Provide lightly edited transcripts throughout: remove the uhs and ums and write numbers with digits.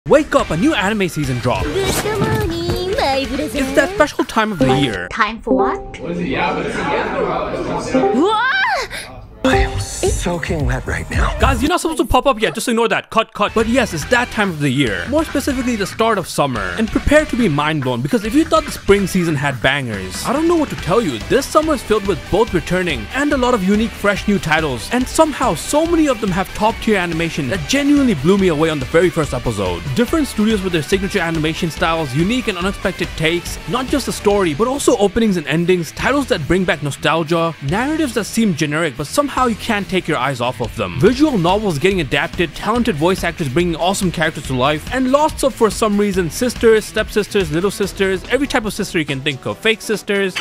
Wake up, a new anime season dropped. Good morning, my brothers. It's that special time of the year. Time for what? What is it? Yeah, but it's a I am soaking wet right now. Guys, you're not supposed to pop up yet, just ignore that. Cut. But yes, it's that time of the year. More specifically, the start of summer. And prepare to be mind blown, because if you thought the spring season had bangers, I don't know what to tell you. This summer is filled with both returning and a lot of unique, fresh new titles. And somehow, so many of them have top tier animation that genuinely blew me away on the very first episode. Different studios with their signature animation styles, unique and unexpected takes, not just the story, but also openings and endings, titles that bring back nostalgia, narratives that seem generic, but somehow you can't take your eyes off of them. Visual novels getting adapted, talented voice actors bringing awesome characters to life, and lots of, for some reason, sisters, stepsisters, little sisters, every type of sister you can think of, fake sisters.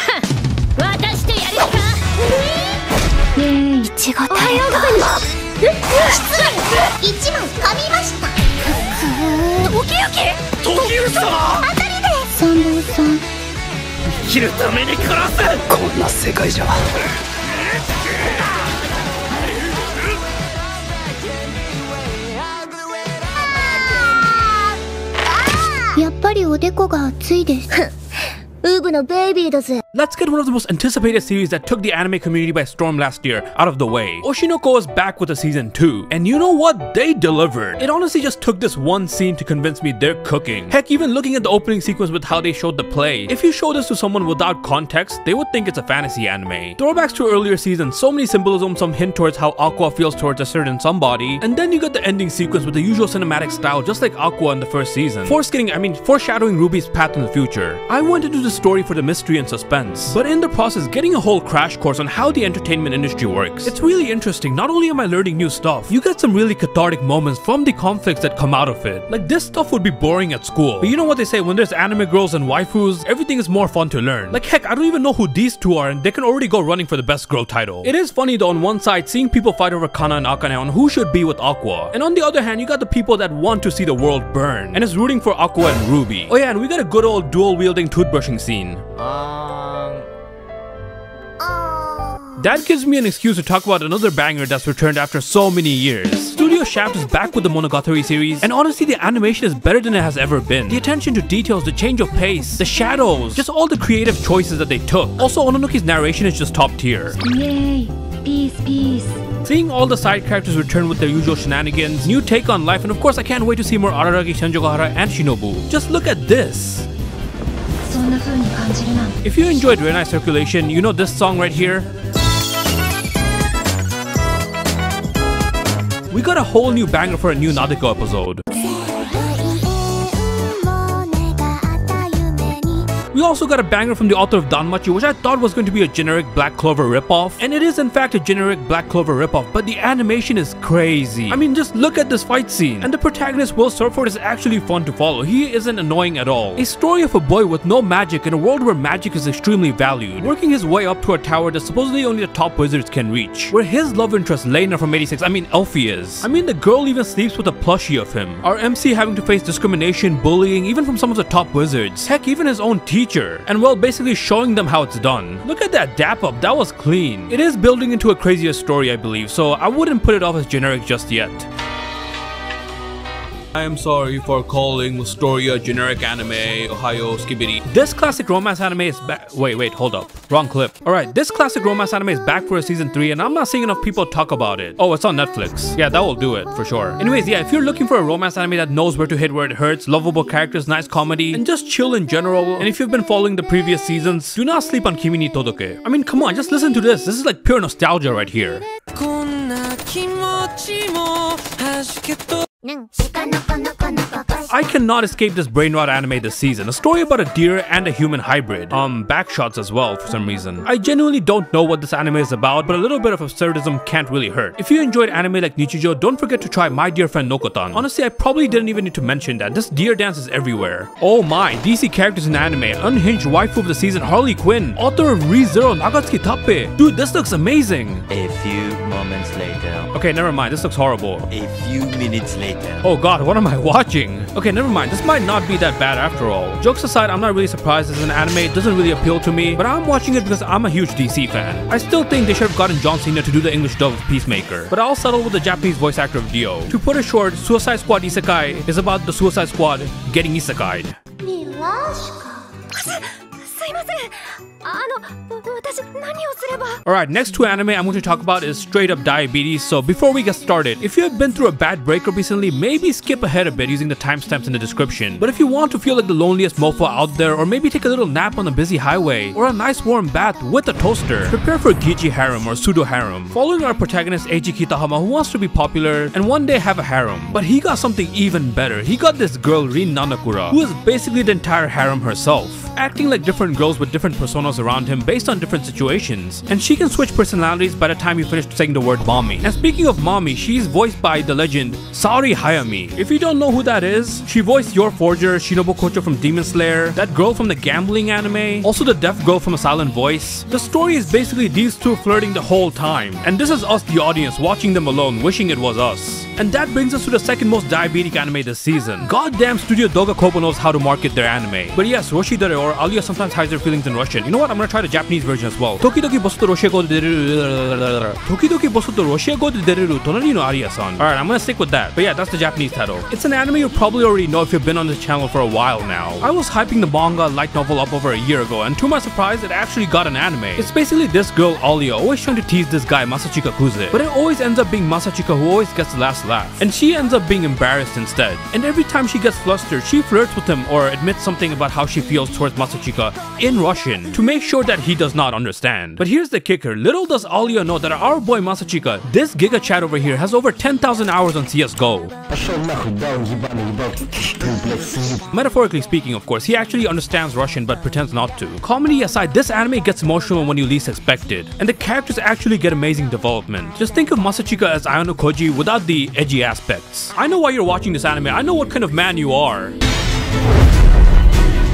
Let's get one of the most anticipated series that took the anime community by storm last year out of the way. Oshinoko is back with a season 2, and you know what? They delivered. It honestly just took this one scene to convince me they're cooking. Heck, even looking at the opening sequence with how they showed the play, if you show this to someone without context, they would think it's a fantasy anime. Throwbacks to earlier seasons, so many symbolism, some hint towards how Aqua feels towards a certain somebody, and then you get the ending sequence with the usual cinematic style just like Aqua in the first season. Foreshadowing Ruby's path in the future. I went into the story for the mystery and suspense, but in the process getting a whole crash course on how the entertainment industry works. It's really interesting. Not only am I learning new stuff, you get some really cathartic moments from the conflicts that come out of it. Like, this stuff would be boring at school, but you know what they say, when there's anime girls and waifus, everything is more fun to learn. Like, heck, I don't even know who these two are, and they can already go running for the best girl title. It is funny though, on one side, seeing people fight over Kana and Akane on who should be with Aqua, and on the other hand, you got the people that want to see the world burn, and is rooting for Aqua and Ruby. Oh yeah, and we got a good old dual-wielding toothbrushing scene. That gives me an excuse to talk about another banger that's returned after so many years. Studio Shaft is back with the Monogatari series, and honestly the animation is better than it has ever been. The attention to details, the change of pace, the shadows, just all the creative choices that they took. Also, Ononoki's narration is just top tier. Yay! Peace. Seeing all the side characters return with their usual shenanigans, new take on life, and of course I can't wait to see more Araragi, Senjogahara, and Shinobu. Just look at this. If you enjoyed Renai Circulation, you know this song right here? We got a whole new banger for a new Nadeko episode. We also got a banger from the author of Danmachi, which I thought was going to be a generic Black Clover ripoff, and it is in fact a generic Black Clover ripoff, but the animation is crazy. I mean, just look at this fight scene, and the protagonist Will Surford is actually fun to follow. He isn't annoying at all. A story of a boy with no magic in a world where magic is extremely valued, working his way up to a tower that supposedly only the top wizards can reach, where his love interest Lena from 86, Elfie is. I mean, the girl even sleeps with a plushie of him. Our MC having to face discrimination, bullying, even from some of the top wizards. Heck, even his own teacher. And well, basically showing them how it's done. Look at that dap up, that was clean. It is building into a crazier story, I believe, so I wouldn't put it off as generic just yet. I am sorry for calling Wistoria generic anime, Ohio Skibidi. This classic romance anime is back. Wait, hold up. Wrong clip. Alright, this classic romance anime is back for a season 3 and I'm not seeing enough people talk about it. Oh, it's on Netflix. Yeah, that will do it for sure. Anyways, yeah, if you're looking for a romance anime that knows where to hit where it hurts, lovable characters, nice comedy, and just chill in general, and if you've been following the previous seasons, do not sleep on Kimi ni Todoke. I mean, come on, just listen to this. This is like pure nostalgia right here. I cannot escape this brain rot anime this season. A story about a deer and a human hybrid. Backshots as well for some reason. I genuinely don't know what this anime is about, but a little bit of absurdism can't really hurt. If you enjoyed anime like Nichijou, don't forget to try My Dear Friend Nokotan. Honestly, I probably didn't even need to mention that. This deer dance is everywhere. Oh my, DC characters in anime. Unhinged waifu of the season, Harley Quinn. Author of ReZERO, Nagatsuki Tappe. Dude, this looks amazing. A few moments later. Okay, never mind. This looks horrible. A few minutes later. Oh god, what am I watching? Okay, never mind, this might not be that bad after all. Jokes aside, I'm not really surprised as an anime, it doesn't really appeal to me, but I'm watching it because I'm a huge DC fan. I still think they should have gotten John Cena to do the English dub of Peacemaker, but I'll settle with the Japanese voice actor of Dio. To put it short, Suicide Squad Isekai is about the Suicide Squad getting isekai'd. Alright, next two anime I'm going to talk about is straight up diabetes, so before we get started, if you have been through a bad breakup recently, maybe skip ahead a bit using the timestamps in the description. But if you want to feel like the loneliest mofo out there, or maybe take a little nap on a busy highway, or a nice warm bath with a toaster, prepare for Giji Harem or Pseudo Harem, following our protagonist Eiji Kitahama, who wants to be popular and one day have a harem. But he got something even better. He got this girl Rin Nanakura, who is basically the entire harem herself, acting like different girls with different personas around him based on different situations, and she can switch personalities by the time you finish saying the word mommy. And speaking of mommy, she's voiced by the legend Saori Hayami. If you don't know who that is, she voiced Your Forger, Shinobu Kocho from Demon Slayer, that girl from the gambling anime, also the deaf girl from A Silent Voice. The story is basically these two flirting the whole time, and this is us the audience watching them alone wishing it was us. And that brings us to the second most diabetic anime this season. Goddamn Studio Doga Kobo knows how to market their anime. But yes, Roshidere or Alya sometimes hides their feelings in Russian. You know what? I'm gonna try the Japanese version as well. Tokidoki bosu to Roshia-go de dereru. Tokidoki bosu to Roshia-go de dereru tonari no Arya-san. Alright, I'm gonna stick with that. But yeah, that's the Japanese title. It's an anime you probably already know if you've been on this channel for a while now. I was hyping the manga light novel up over a year ago, and to my surprise, it actually got an anime. It's basically this girl Alya always trying to tease this guy Masachika Kuze, but it always ends up being Masachika who always gets the last laugh, and she ends up being embarrassed instead. And every time she gets flustered, she flirts with him or admits something about how she feels towards Masachika in Russian to make sure that he does not understand. But here's the kicker, little does Alya know that our boy Masachika, this Giga Chat over here, has over 10,000 hours on CSGO. Metaphorically speaking, of course, he actually understands Russian but pretends not to. Comedy aside, this anime gets emotional when you least expect it, and the characters actually get amazing development. Just think of Masachika as Ayano Koji without the edgy aspects. I know why you're watching this anime, I know what kind of man you are.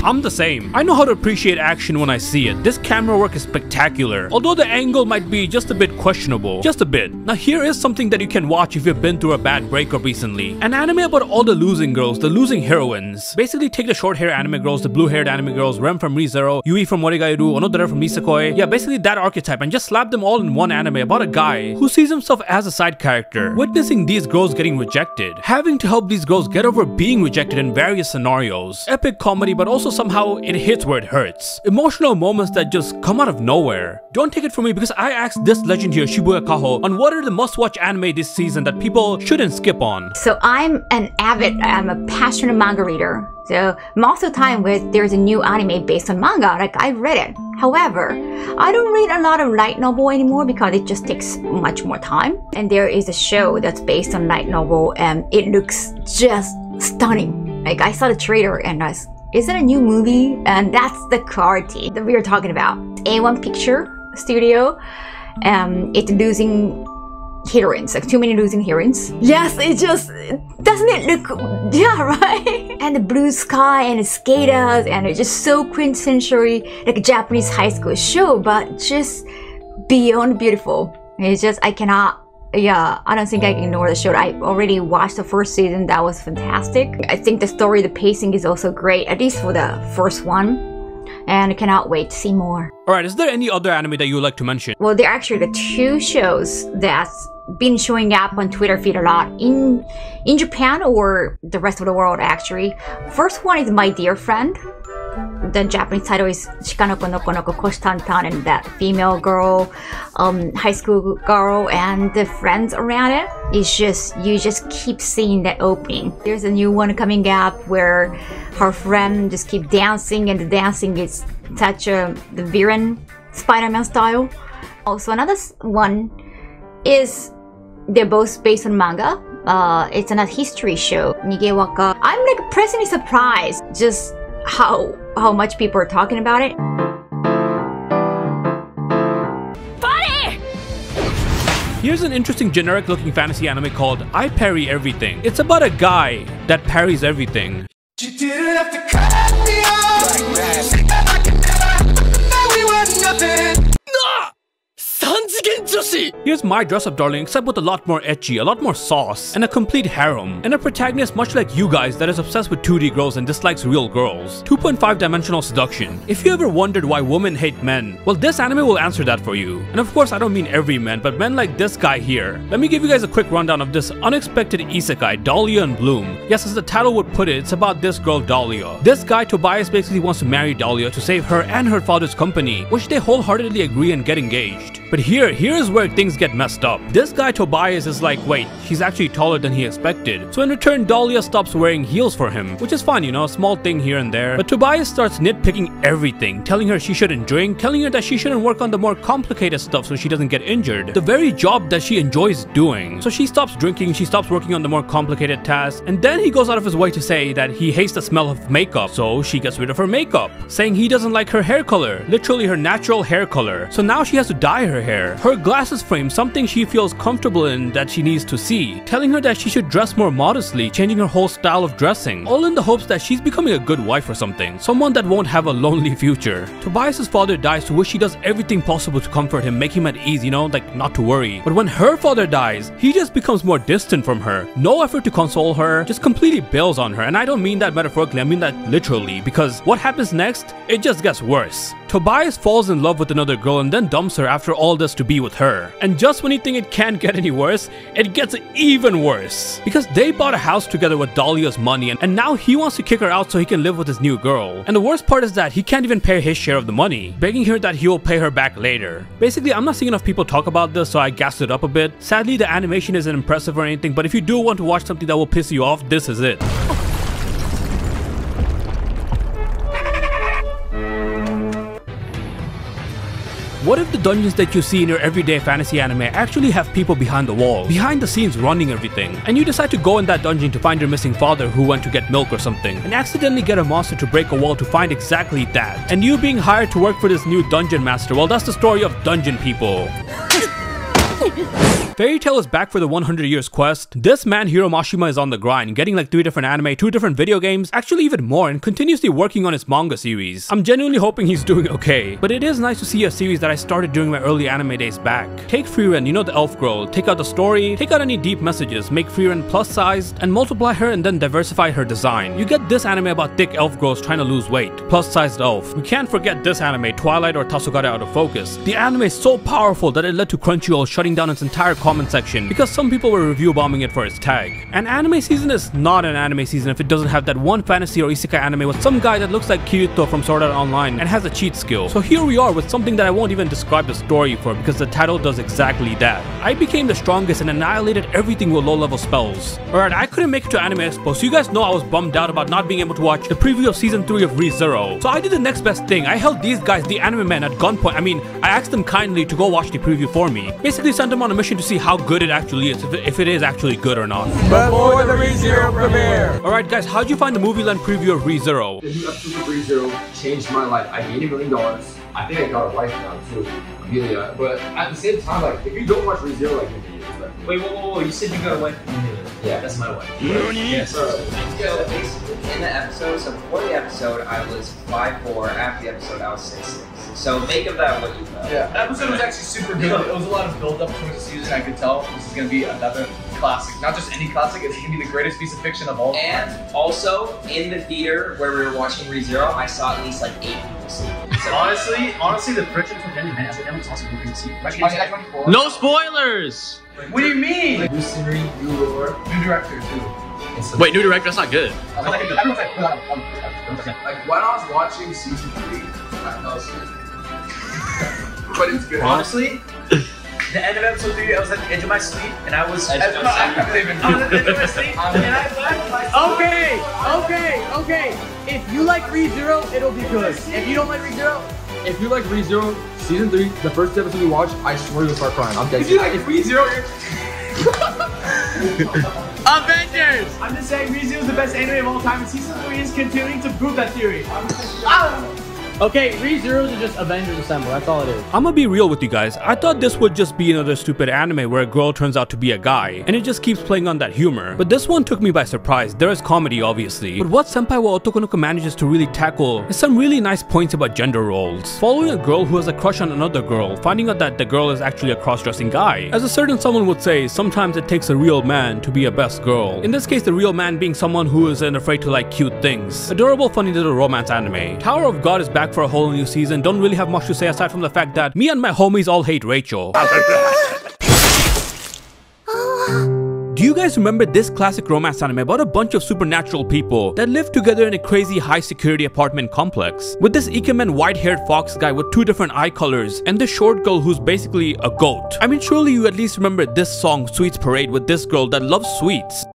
I'm the same. I know how to appreciate action when I see it. This camera work is spectacular, although the angle might be just a bit questionable. Just a bit. Now here is something that you can watch if you've been through a bad breakup recently. An anime about all the losing girls, the losing heroines. Basically take the short hair anime girls, the blue haired anime girls, Rem from ReZERO, Yui from Morigairu, Onodera from Nisekoi. Yeah, basically that archetype, and just slap them all in one anime about a guy who sees himself as a side character, witnessing these girls getting rejected, having to help these girls get over being rejected in various scenarios. Epic comedy, but also somehow it hits where it hurts. Emotional moments that just come out of nowhere. Don't take it from me because I asked this legend here, Shibuya Kaho, on what are the must-watch anime this season that people shouldn't skip on. So I'm a passionate manga reader. So most of the time when there's a new anime based on manga, like I read it. However, I don't read a lot of light novel anymore because it just takes much more time. And there is a show that's based on light novel and it looks just stunning. Like I saw the trailer and I was, is it a new movie? And that's the quality that we are talking about. A1 Picture Studio, it's losing heroines, like too many losing heroines. Yes, it just, doesn't it look, yeah, right? And the blue sky and the skaters and it's just so quintessentially like a Japanese high school show, but just beyond beautiful. It's just, I cannot, yeah, I don't think I can ignore the show. I already watched the first season, that was fantastic. I think the story, the pacing is also great, at least for the first one. And I cannot wait to see more. Alright, is there any other anime that you would like to mention? Well, there are actually the two shows that's been showing up on Twitter feed a lot in Japan or the rest of the world actually. First one is My Dear Friend. The Japanese title is Shikanoko Noko Noko Koshitantan, and that female girl, high school girl and the friends around it. It's just, you just keep seeing that opening. There's a new one coming up where her friend just keep dancing and the dancing is such the Viren Spider-Man style. Also another one is, they're both based on manga. It's another history show, Nigewaka. I'm like pleasantly surprised just how much people are talking about it. Parry! Here's an interesting generic looking fantasy anime called I Parry Everything. It's about a guy that parries everything. You didn't have to cut me off like that. We were nothing. Here's my dress-up darling, except with a lot more ecchi, a lot more sauce, and a complete harem, and a protagonist much like you guys that is obsessed with 2D girls and dislikes real girls. 2.5 dimensional seduction. If you ever wondered why women hate men, well, this anime will answer that for you. And of course, I don't mean every man, but men like this guy here. Let me give you guys a quick rundown of this unexpected isekai, Dahlia and Bloom. Yes, as the title would put it, it's about this girl Dahlia. This guy Tobias basically wants to marry Dahlia to save her and her father's company, which they wholeheartedly agree and get engaged. But here's where things get messed up. This guy Tobias is like, wait, she's actually taller than he expected. So in return, Dahlia stops wearing heels for him, which is fine, you know, a small thing here and there. But Tobias starts nitpicking everything, telling her she shouldn't drink, telling her that she shouldn't work on the more complicated stuff so she doesn't get injured. The very job that she enjoys doing. So she stops drinking, she stops working on the more complicated tasks, and then he goes out of his way to say that he hates the smell of makeup, so she gets rid of her makeup, saying he doesn't like her hair color, literally her natural hair color. So now she has to dye her hair. Her glasses frame something she feels comfortable in that she needs to see, telling her that she should dress more modestly, changing her whole style of dressing, all in the hopes that she's becoming a good wife or something, someone that won't have a lonely future. Tobias's father dies, to which she does everything possible to comfort him, make him at ease, you know, like not to worry. But when her father dies, he just becomes more distant from her. No effort to console her, just completely bails on her. And I don't mean that metaphorically, I mean that literally, because what happens next, it just gets worse. Tobias falls in love with another girl and then dumps her after all this to be with her. And just when you think it can't get any worse, it gets even worse. Because they bought a house together with Dahlia's money, and now he wants to kick her out so he can live with his new girl. And the worst part is that he can't even pay his share of the money, begging her that he will pay her back later. Basically, I'm not seeing enough people talk about this, so I gassed it up a bit. Sadly, the animation isn't impressive or anything, but if you do want to watch something that will piss you off, this is it. What if the dungeons that you see in your everyday fantasy anime actually have people behind the walls, behind the scenes running everything, and you decide to go in that dungeon to find your missing father who went to get milk or something, and accidentally get a monster to break a wall to find exactly that, and you being hired to work for this new dungeon master? Well, that's the story of Dungeon People. Fairy Tail is back for the 100 years quest. This man Hiro Mashima is on the grind, getting like 3 different anime, 2 different video games, actually even more, and continuously working on his manga series. I'm genuinely hoping he's doing okay, but it is nice to see a series that I started during my early anime days back. Take Frieren, you know, the elf girl, take out the story, take out any deep messages, make Frieren plus sized, and multiply her and then diversify her design. You get this anime about thick elf girls trying to lose weight, plus sized elf. We can't forget this anime, Twilight or Tasogare Out of Focus. The anime is so powerful that it led to Crunchyroll shutting down its entire comment section because some people were review bombing it for its tag. An anime season is not an anime season if it doesn't have that one fantasy or isekai anime with some guy that looks like Kirito from Sword Art Online and has a cheat skill. So here we are with something that I won't even describe the story for because the title does exactly that. I became the strongest and annihilated everything with low level spells. Alright, I couldn't make it to AnimeExpo, so you guys know I was bummed out about not being able to watch the preview of season 3 of ReZERO. So I did the next best thing. I held these guys, TheAnimeMen, at gunpoint. I mean, I asked them kindly to go watch the preview for me. Basically sent them on a mission to see how good it actually is, if it is actually good or not. Before the ReZERO premiere. Alright guys, how'd you find the movie length preview of ReZERO? The new episode of ReZERO changed my life. I made $1 million. I think I got a wife now too, Amelia. But at the same time, like, if you don't watch ReZERO, like, wait, whoa, you said you got a wife? yeah, That's my wife. Yes. So basically, in the episode, so before the episode, I was 5'4", after the episode, I was 6'6". So make of that what you will. Yeah, the episode was actually super good. It was a lot of build up towards the season. I could tell this is going to be another classic. Not just any classic, it's going to be the greatest piece of fiction of all time. And also, in the theater where we were watching ReZERO, I saw at least like 8 people sleeping. So Honestly, the friction from TheAnimeMen as a was also good to see. No spoilers! What do you mean? New scenery, new lore, New director too. Wait, new director? That's not good. Like when I was watching season 3, I fell asleep. But it's good. Honestly, the end of episode 3, I was at the edge of my sleep, and I was. I was at the edge of my sleep, and I left. Okay. If you like ReZERO, it'll be good. If you don't like ReZERO, If you like ReZERO, season 3, the first episode you watch, I swear you'll start crying. I'm dead. if you like ReZERO, Avengers! I'm just saying ReZERO is the best anime of all time, and season 3 is continuing to prove that theory. Okay, ReZeros are just Avengers Assemble. That's all it is. I'm gonna be real with you guys. I thought this would just be another stupid anime where a girl turns out to be a guy, and it just keeps playing on that humor. But this one took me by surprise. There is comedy, obviously. But what Senpai wa Otokonoko manages to really tackle is some really nice points about gender roles. Following a girl who has a crush on another girl, finding out that the girl is actually a cross-dressing guy. As a certain someone would say, sometimes it takes a real man to be a best girl. In this case, the real man being someone who isn't afraid to like cute things. Adorable, funny little romance anime. Tower of God is back for a whole new season. Don't really have much to say aside from the fact that me and my homies all hate Rachel. Do you guys remember this classic romance anime about a bunch of supernatural people that live together in a crazy high security apartment complex? With this ikemen white-haired fox guy with 2 different eye colors and this short girl who's basically a goat. I mean, surely you at least remember this song Sweets Parade with this girl that loves sweets.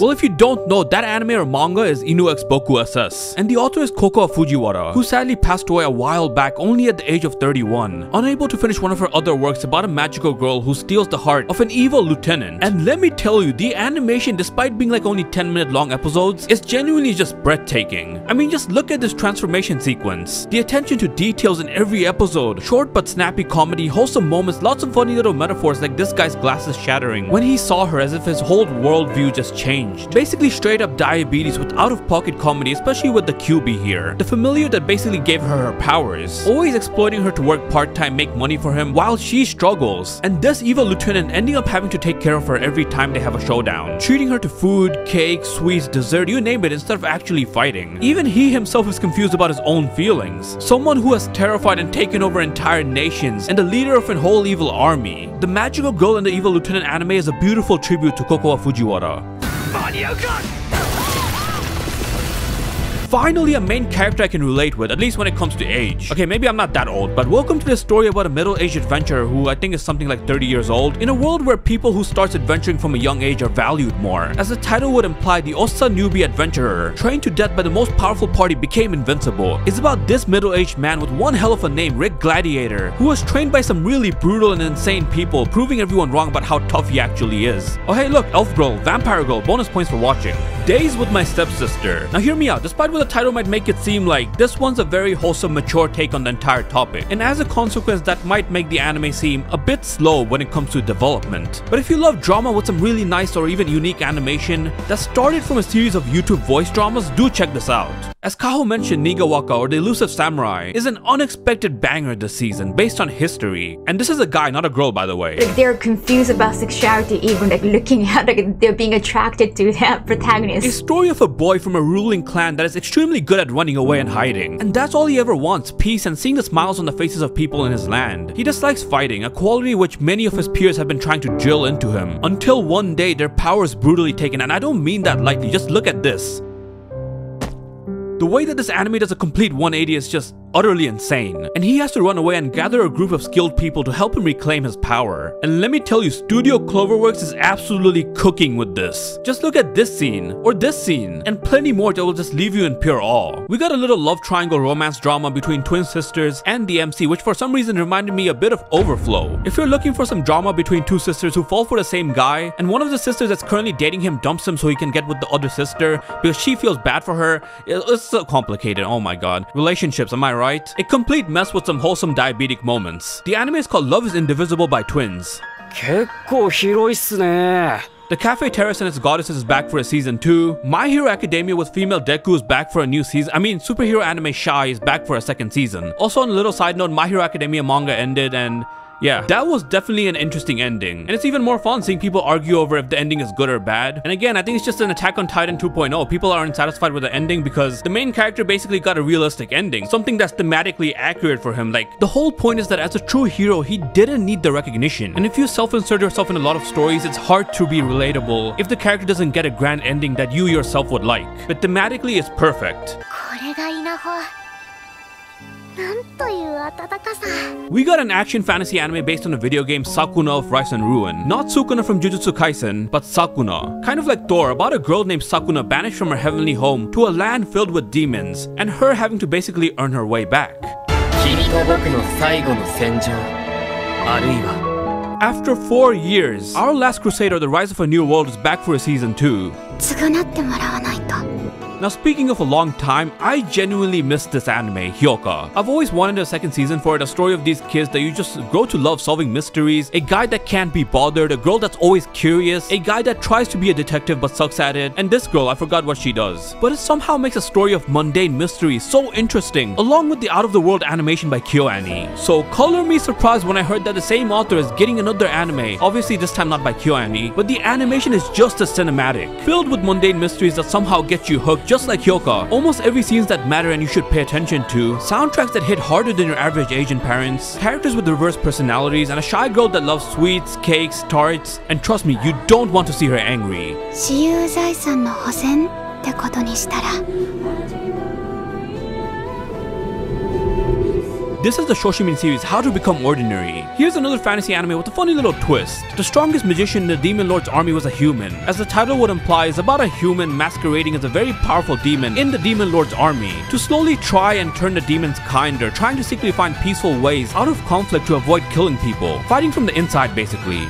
Well, if you don't know, that anime or manga is Inu X Boku SS, and the author is Koko Fujiwara, who sadly passed away a while back only at the age of 31, unable to finish one of her other works about a magical girl who steals the heart of an evil lieutenant. And let me tell you, the animation, despite being like only 10-minute long episodes, is genuinely just breathtaking. I mean, just look at this transformation sequence. The attention to details in every episode, short but snappy comedy, wholesome moments, lots of funny little metaphors like this guy's glasses shattering when he saw her as if his whole worldview just changed. Basically straight up diabetes with out-of-pocket comedy, especially with the QB here. The familiar that basically gave her her powers, always exploiting her to work part-time, make money for him while she struggles. And this evil lieutenant ending up having to take care of her every time they have a showdown, treating her to food, cake, sweets, dessert, you name it, instead of actually fighting. Even he himself is confused about his own feelings. Someone who has terrified and taken over entire nations and the leader of a whole evil army. The magical girl in the evil lieutenant anime is a beautiful tribute to Koko Fujiwara. Finally, a main character I can relate with, at least when it comes to age. Okay, maybe I'm not that old, but welcome to this story about a middle-aged adventurer who I think is something like 30 years old, in a world where people who starts adventuring from a young age are valued more. As the title would imply, the Ossa newbie adventurer, trained to death by the most powerful party, became invincible. It's about this middle-aged man with one hell of a name, Rick Gladiator, who was trained by some really brutal and insane people, proving everyone wrong about how tough he actually is. Oh hey look, Elf Girl, Vampire Girl, bonus points for watching. Days with My Stepsister. Now hear me out, despite what the title might make it seem like, this one's a very wholesome, mature take on the entire topic, and as a consequence that might make the anime seem a bit slow when it comes to development. But if you love drama with some really nice or even unique animation that started from a series of YouTube voice dramas, do check this out. As Kaho mentioned, Nigawaka or the Elusive Samurai is an unexpected banger this season based on history, and this is a guy, not a girl, by the way. Like they're confused about sexuality, even like looking at like they're being attracted to the protagonist. A story of a boy from a ruling clan that is extremely good at running away and hiding, and that's all he ever wants, peace and seeing the smiles on the faces of people in his land. He dislikes fighting, a quality which many of his peers have been trying to drill into him, until one day their power is brutally taken, and I don't mean that lightly, just look at this. The way that this anime does a complete 180 is just utterly insane, and he has to run away and gather a group of skilled people to help him reclaim his power. And let me tell you, Studio Cloverworks is absolutely cooking with this. Just look at this scene, or this scene, and plenty more that will just leave you in pure awe. We got a little love triangle romance drama between twin sisters and the MC, which for some reason reminded me a bit of Overflow. If you're looking for some drama between two sisters who fall for the same guy, and one of the sisters that's currently dating him dumps him so he can get with the other sister because she feels bad for her, it's so complicated, oh my god. Relationships, am I right? A complete mess with some wholesome diabetic moments. The anime is called Love is Indivisible by Twins. The Cafe Terrace and its goddesses is back for a season 2. My Hero Academia with female Deku is back for a new season. I mean, superhero anime Shy is back for a second season. Also on a little side note, My Hero Academia manga ended, and yeah, that was definitely an interesting ending. And it's even more fun seeing people argue over if the ending is good or bad. And again, I think it's just an Attack on Titan 2.0. People are unsatisfied with the ending because the main character basically got a realistic ending. Something that's thematically accurate for him. Like, the whole point is that as a true hero, he didn't need the recognition. And if you self-insert yourself in a lot of stories, it's hard to be relatable if the character doesn't get a grand ending that you yourself would like. But thematically, it's perfect. We got an action fantasy anime based on a video game, Sakuna of Rice and Ruin. Not Sukuna from Jujutsu Kaisen, but Sakuna. Kind of like Thor, about a girl named Sakuna banished from her heavenly home to a land filled with demons, and her having to basically earn her way back. After 4 years, Our Last Crusade or The Rise of a New World is back for a season 2. Now speaking of a long time, I genuinely missed this anime, Hyoka. I've always wanted a second season for it, a story of these kids that you just grow to love solving mysteries, a guy that can't be bothered, a girl that's always curious, a guy that tries to be a detective but sucks at it, and this girl, I forgot what she does. But it somehow makes a story of mundane mysteries so interesting, along with the out-of-the-world animation by KyoAni. So color me surprised when I heard that the same author is getting another anime, obviously this time not by KyoAni, but the animation is just as cinematic, filled with mundane mysteries that somehow get you hooked. Just like Hyoka, almost every scenes that matter and you should pay attention to, soundtracks that hit harder than your average Asian parents, characters with reverse personalities, and a shy girl that loves sweets, cakes, tarts, and trust me, you don't want to see her angry. This is the Shoushimin series, How to Become Ordinary. Here's another fantasy anime with a funny little twist. The strongest magician in the Demon Lord's army was a human. As the title would imply, it's about a human masquerading as a very powerful demon in the Demon Lord's army to slowly try and turn the demons kinder, trying to secretly find peaceful ways out of conflict to avoid killing people. Fighting from the inside, basically.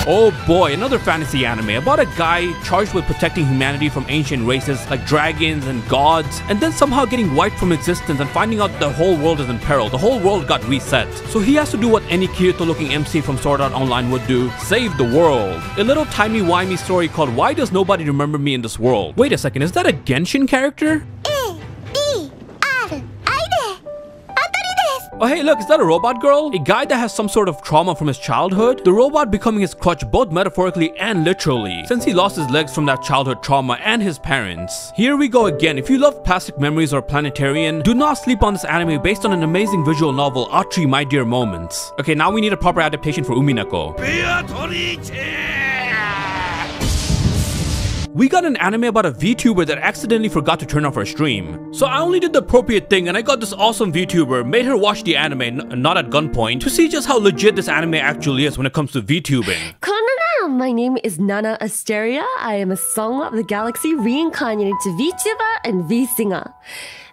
Oh boy, another fantasy anime about a guy charged with protecting humanity from ancient races like dragons and gods, and then somehow getting wiped from existence and finding out the whole world is in peril. The whole world got reset. So he has to do what any Kirito-looking MC from Sword Art Online would do: save the world. A little timey-wimey story called Why Does Nobody Remember Me in This World? Wait a second, is that a Genshin character? Oh hey look, is that a robot girl? A guy that has some sort of trauma from his childhood? The robot becoming his crutch both metaphorically and literally, since he lost his legs from that childhood trauma and his parents. Here we go again. If you love Plastic Memories or Planetarian, do not sleep on this anime based on an amazing visual novel, Atri My Dear Moments. Okay, now we need a proper adaptation for Umineko. We got an anime about a VTuber that accidentally forgot to turn off her stream. So I only did the appropriate thing and I got this awesome VTuber, made her watch the anime, not at gunpoint, to see just how legit this anime actually is when it comes to VTubing. My name is Nana Asteria. I am a Song of the Galaxy reincarnated to VTuber and V-Singer.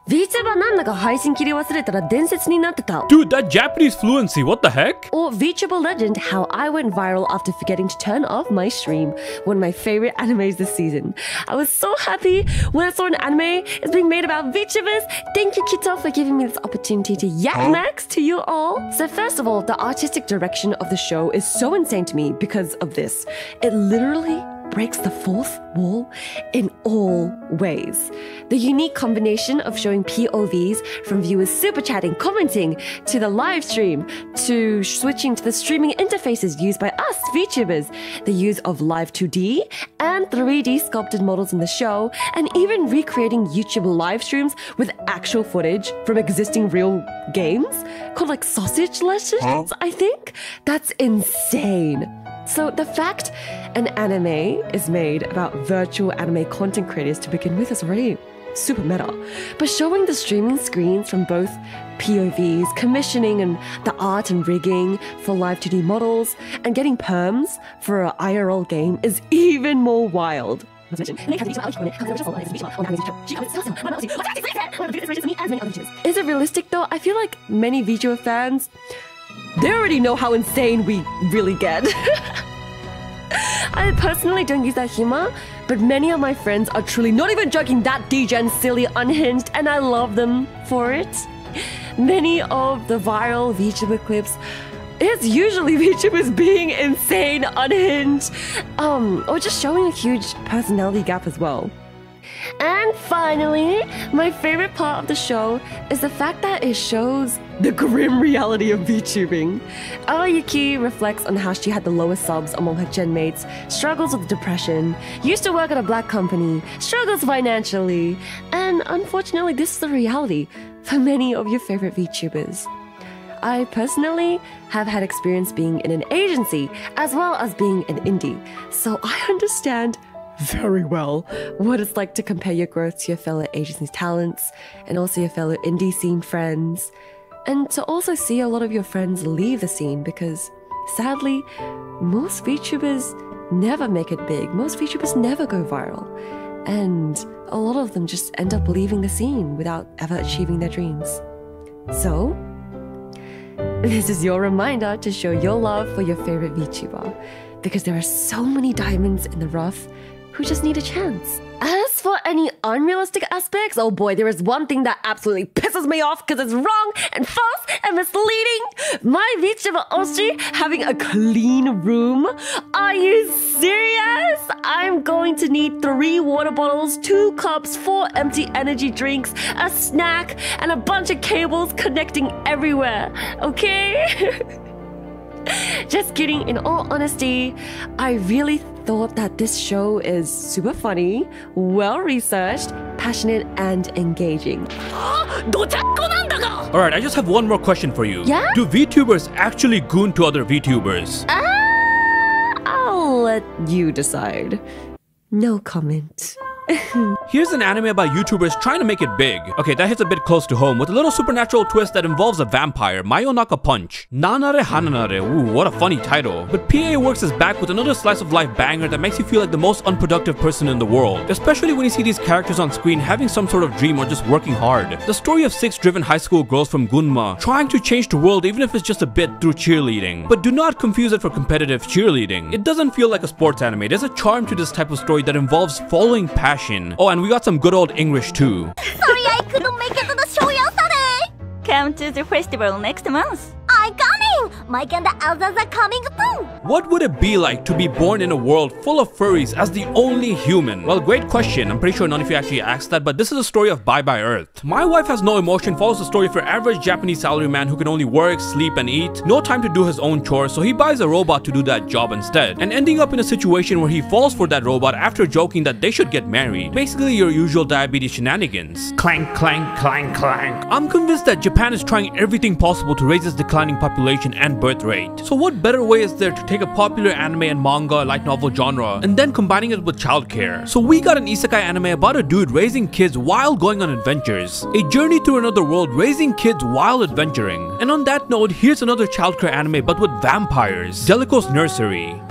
VTuber なんだか配信切り忘れたら伝説になってた。 Dude, that Japanese fluency, what the heck? Or VTuber legend, how I went viral after forgetting to turn off my stream. One of my favorite animes this season. I was so happy when I saw an anime is being made about VTubers. Thank you, Kito, for giving me this opportunity to yak max to you all. So first of all, the artistic direction of the show is so insane to me because of this. It literally breaks the fourth wall in all ways. The unique combination of showing POVs from viewers super chatting, commenting, to the live stream, to switching to the streaming interfaces used by us VTubers, the use of live 2D and 3D sculpted models in the show, and even recreating YouTube live streams with actual footage from existing real games called like Sausage Legends, I think? That's insane. So the fact an anime is made about virtual anime content creators to begin with is already super meta. But showing the streaming screens from both POVs, commissioning and the art and rigging for live 2D models, and getting perms for an IRL game is even more wild. Is it realistic though? I feel like many VTuber fans, they already know how insane we really get. I personally don't use that humor, but many of my friends are truly not even joking that degen, silly, unhinged, and I love them for it. Many of the viral VTuber clips, it's usually VTubers being insane, unhinged, or just showing a huge personality gap as well. And finally, my favorite part of the show is the fact that it shows the grim reality of VTubing. Aoyuki reflects on how she had the lowest subs among her gen mates, struggles with depression, used to work at a black company, struggles financially, and unfortunately this is the reality for many of your favorite VTubers. I personally have had experience being in an agency as well as being an indie, so I understand very well what it's like to compare your growth to your fellow agency's talents and also your fellow indie scene friends, and to also see a lot of your friends leave the scene because sadly most VTubers never make it big, most VTubers never go viral, and a lot of them just end up leaving the scene without ever achieving their dreams. So, this is your reminder to show your love for your favorite VTuber, because there are so many diamonds in the rough who just need a chance. As for any unrealistic aspects, oh boy, there is one thing that absolutely pisses me off because it's wrong and false and misleading. My VTuber Oshi having a clean room? Are you serious? I'm going to need 3 water bottles, 2 cups, 4 empty energy drinks, a snack, and a bunch of cables connecting everywhere, okay? Just kidding, in all honesty, I really thought that this show is super funny, well-researched, passionate, and engaging. Alright, I just have one more question for you. Yeah? Do VTubers actually goon to other VTubers? I'll let you decide. No comment. Here's an anime about YouTubers trying to make it big. Okay, that hits a bit close to home with a little supernatural twist that involves a vampire, Mayonaka Punch. Nanare Hananare, ooh, what a funny title. But PA Works is back with another slice of life banger that makes you feel like the most unproductive person in the world. Especially when you see these characters on screen having some sort of dream or just working hard. The story of 6 driven high school girls from Gunma trying to change the world even if it's just a bit through cheerleading. But do not confuse it for competitive cheerleading. It doesn't feel like a sports anime. There's a charm to this type of story that involves following passion. Oh, and we got some good old English too. Sorry I couldn't make it to the show yesterday. Come to the festival next month. I'm coming! Mike and the others are coming too! What would it be like to be born in a world full of furries as the only human? Well, great question. I'm pretty sure none of you actually asked that, but this is a story of Bye Bye Earth. My Wife Has No Emotion follows the story for average Japanese salaryman who can only work, sleep, and eat. No time to do his own chores, so he buys a robot to do that job instead. And ending up in a situation where he falls for that robot after joking that they should get married. Basically your usual diabetes shenanigans. Clank, clank, clank, clank. I'm convinced that Japan is trying everything possible to raise its declining population and birth rate. So what better way is there to take a popular anime and manga light novel genre and then combining it with childcare? So we got an isekai anime about a dude raising kids while going on adventures. A journey through another world raising kids while adventuring. And on that note, here's another childcare anime but with vampires. Delico's Nursery.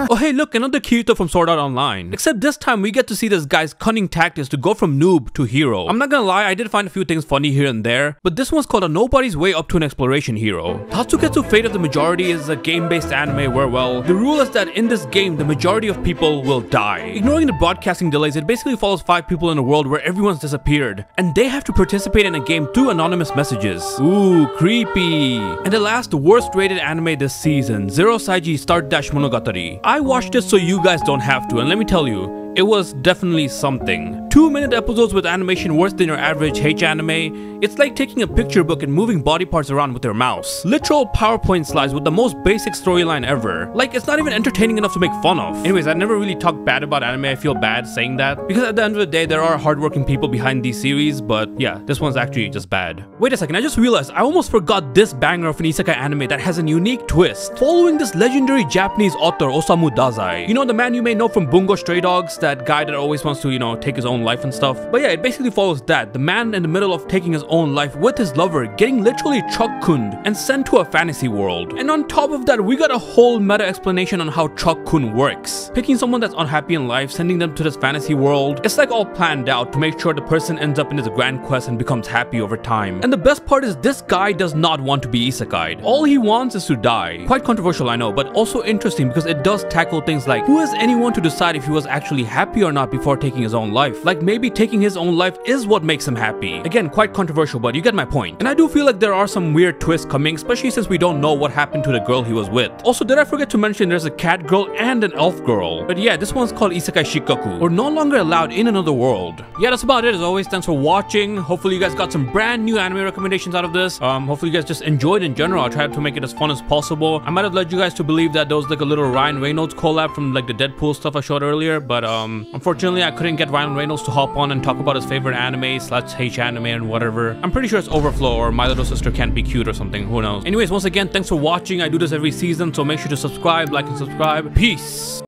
Oh hey look, another Kirito from Sword Art Online. Except this time we get to see this guy's cunning tactics to go from noob to hero. I'm not gonna lie, I did find a few things funny here and there, but this one's called A Nobody's Way Up to an Exploration Hero. Tatsuketsu Fate of the Majority is a game-based anime where, well, the rule is that in this game, the majority of people will die. Ignoring the broadcasting delays, it basically follows 5 people in a world where everyone's disappeared, and they have to participate in a game through anonymous messages. Ooh, creepy. And the last worst rated anime this season, Zero Saiji Start Dash Monogatari. I watched it so you guys don't have to, and let me tell you, it was definitely something. 2-minute episodes with animation worse than your average H anime. It's like taking a picture book and moving body parts around with your mouse. Literal PowerPoint slides with the most basic storyline ever. Like, it's not even entertaining enough to make fun of. Anyways, I never really talked bad about anime. I feel bad saying that, because at the end of the day, there are hardworking people behind these series, but yeah, this one's actually just bad. Wait a second, I just realized I almost forgot this banger of an isekai anime that has a unique twist. Following this legendary Japanese author, Osamu Dazai. You know, the man you may know from Bungo Stray Dogs, that guy that always wants to, you know, take his own life and stuff. But yeah, it basically follows that. The man in the middle of taking his own life with his lover, getting literally Chok-kun and sent to a fantasy world. And on top of that, we got a whole meta explanation on how Chok-kun works. Picking someone that's unhappy in life, sending them to this fantasy world. It's like all planned out to make sure the person ends up in this grand quest and becomes happy over time. And the best part is this guy does not want to be isekai'd. All he wants is to die. Quite controversial, I know, but also interesting because it does tackle things like, who is anyone to decide if he was actually happy or not before taking his own life? Like, maybe taking his own life is what makes him happy. Again, quite controversial, but you get my point. And I do feel like there are some weird twists coming, especially since we don't know what happened to the girl he was with. Also, did I forget to mention there's a cat girl and an elf girl? But yeah, this one's called Isekai Shikaku, or No Longer Allowed in Another World. Yeah, that's about it as always. Thanks for watching. Hopefully you guys got some brand new anime recommendations out of this. Hopefully you guys just enjoyed in general. I tried to make it as fun as possible. I might have led you guys to believe that there was like a little Ryan Reynolds collab from like the Deadpool stuff I showed earlier, but unfortunately I couldn't get Ryan Reynolds to hop on and talk about his favorite anime / H anime and whatever. I'm pretty sure it's Overflow or My Little Sister Can't Be Cute or something, who knows. Anyways, once again, thanks for watching. I do this every season, so make sure to subscribe, like, and subscribe. Peace!